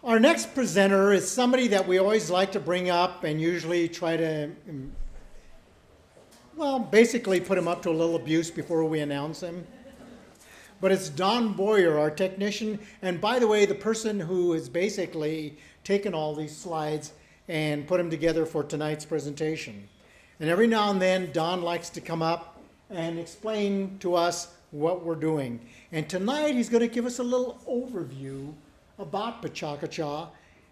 Our next presenter is somebody that we always like to bring up and usually try to, well, basically put him up to a little abuse before we announce him. But it's Don Boyer, our technician, and by the way, the person who has basically taken all these slides and put them together for tonight's presentation. And every now and then, Don likes to come up and explain to us what we're doing. And tonight, he's going to give us a little overview about Pecha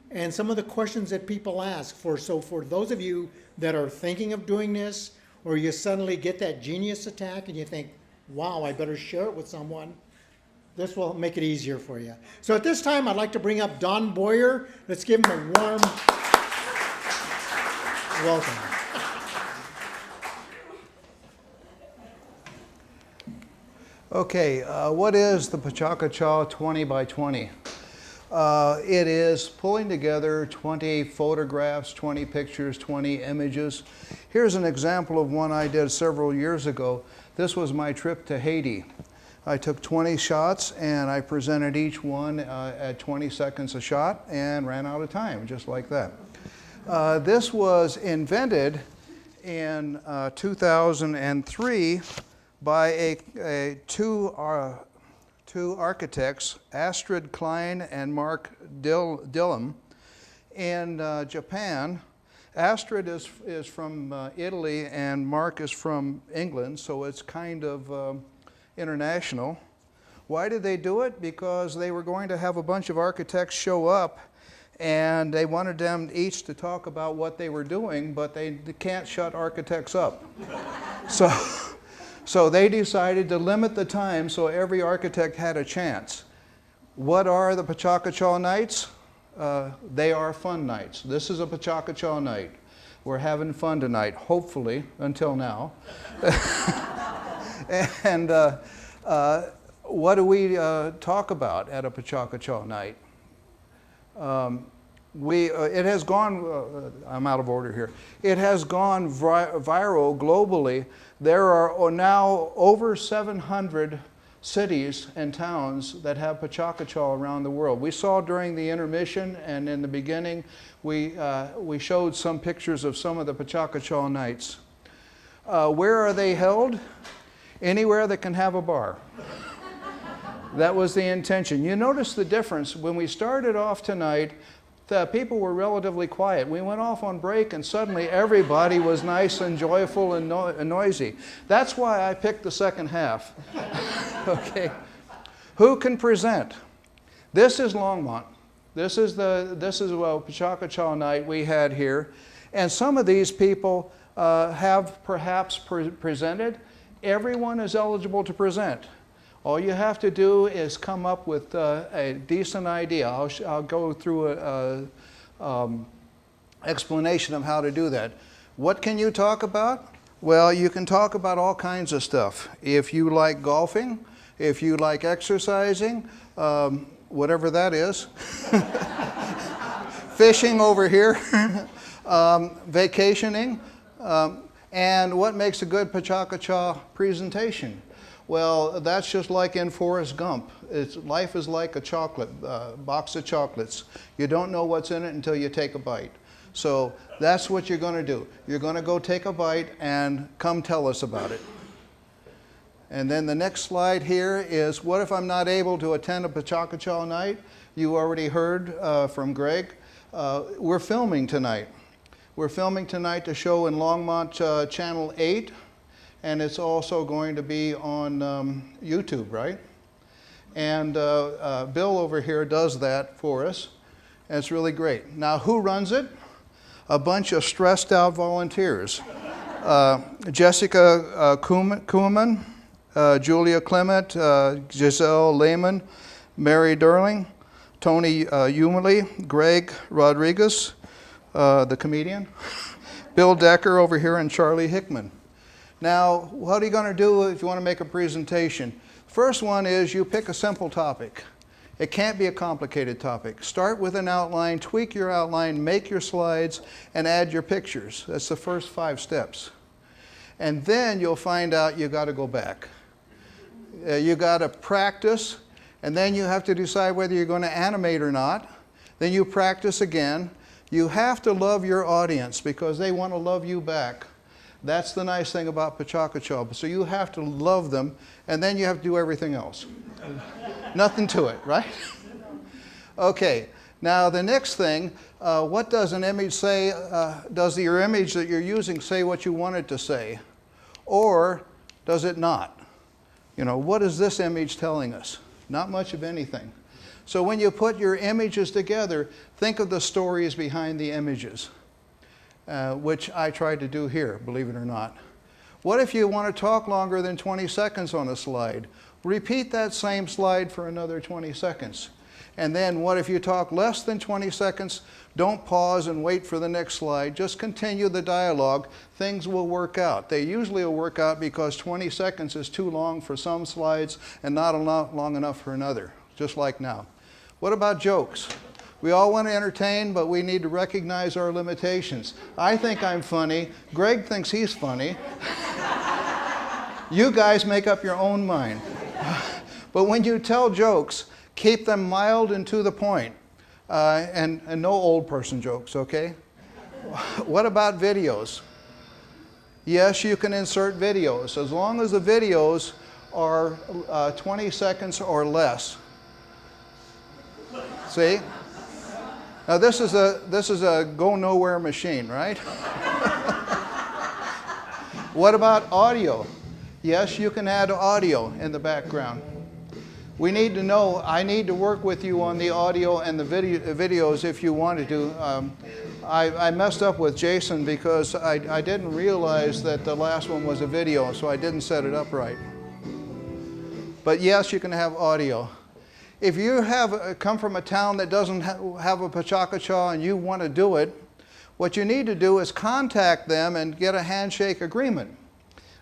and some of the questions that people ask. So for those of you that are thinking of doing this, or you suddenly get that genius attack and you think, wow, I better share it with someone, this will make it easier for you. So at this time, I'd like to bring up Don Boyer. Let's give him a warm welcome. Okay, what is the Pecha 20 by 20? It is pulling together 20 photographs, 20 pictures, 20 images. Here's an example of one I did several years ago. This was my trip to Haiti. I took 20 shots and I presented each one at 20 seconds a shot and ran out of time, just like that. This was invented in 2003 by two architects, Astrid Klein and Mark Dillem, in Japan. Astrid is from Italy and Mark is from England, so it's kind of international. Why did they do it? Because they were going to have a bunch of architects show up and they wanted them each to talk about what they were doing, but they can't shut architects up. So they decided to limit the time so every architect had a chance. What are the Pecha nights? They are fun nights. This is a Pecha night. We're having fun tonight, hopefully, until now. And what do we talk about at a Pecha night? It has gone, I'm out of order here. It has gone viral globally. There are now over 700 cities and towns that have Pecha around the world. We saw during the intermission and in the beginning, we showed some pictures of some of the Pecha nights. Where are they held? Anywhere that can have a bar. That was the intention. You notice the difference. When we started off tonight, the people were relatively quiet. We went off on break and suddenly everybody was nice and joyful and noisy. That's why I picked the second half. Okay. Who can present? This is Longmont. This is a Pecha night we had here. And some of these people have perhaps presented. Everyone is eligible to present. All you have to do is come up with a decent idea. I'll go through an explanation of how to do that. What can you talk about? Well, you can talk about all kinds of stuff. If you like golfing, if you like exercising, whatever that is, fishing over here, vacationing, and what makes a good Pecha presentation? Well, that's just like in Forrest Gump. Life is like a chocolate, box of chocolates. You don't know what's in it until you take a bite. So that's what you're going to do. You're going to go take a bite and come tell us about it. And then the next slide here is, what if I'm not able to attend a Pecha night? You already heard from Greg. We're filming tonight. We're filming tonight to show in Longmont Channel 8. And it's also going to be on YouTube, right? And Bill over here does that for us. And it's really great. Now, who runs it? A bunch of stressed out volunteers. Jessica Kuhlman, Julia Clement, Giselle Lehman, Mary Durling, Tony Umeli, Greg Rodriguez, the comedian, Bill Decker over here, and Charlie Hickman. Now, what are you going to do if you want to make a presentation? First one is you pick a simple topic. It can't be a complicated topic. Start with an outline, tweak your outline, make your slides, and add your pictures. That's the first 5 steps. And then you'll find out you got to go back. You got to practice, and then you have to decide whether you're going to animate or not. Then you practice again. You have to love your audience because they want to love you back. That's the nice thing about Pecha. So you have to love them, and then you have to do everything else. Nothing to it, right? Okay, now the next thing, what does an image say? Does your image that you're using say what you want it to say? Or does it not? You know, what is this image telling us? Not much of anything. So when you put your images together, think of the stories behind the images, which I tried to do here, believe it or not. What if you want to talk longer than 20 seconds on a slide? Repeat that same slide for another 20 seconds. And then what if you talk less than 20 seconds? Don't pause and wait for the next slide. Just continue the dialogue. Things will work out. They usually will work out because 20 seconds is too long for some slides and not long enough for another, just like now. What about jokes? We all want to entertain, but we need to recognize our limitations. I think I'm funny. Greg thinks he's funny. You guys make up your own mind. But when you tell jokes, keep them mild and to the point. And no old person jokes, okay? What about videos? Yes, you can insert videos, as long as the videos are 20 seconds or less. See? Now this is a go nowhere machine, right? What about audio? Yes, you can add audio in the background. We need to know, I need to work with you on the audio and the videos if you wanted to. I messed up with Jason because I didn't realize that the last one was a video, so I didn't set it up right. But yes, you can have audio. If you come from a town that doesn't have a Pecha and you want to do it, what you need to do is contact them and get a handshake agreement.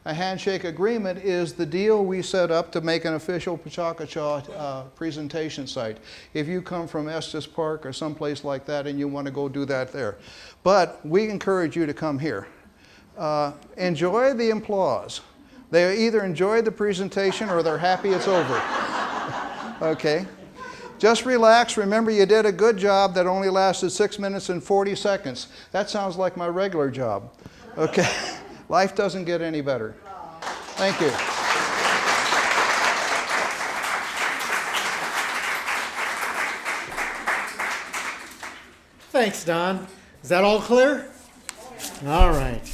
A handshake agreement is the deal we set up to make an official Pecha presentation site. If you come from Estes Park or someplace like that and you want to go do that there. But we encourage you to come here. Enjoy the applause. They either enjoy the presentation or they're happy it's over. Okay? Just relax. Remember, you did a good job that only lasted 6 minutes and 40 seconds. That sounds like my regular job. Okay? Life doesn't get any better. Thank you. Thanks, Don. Is that all clear? All right.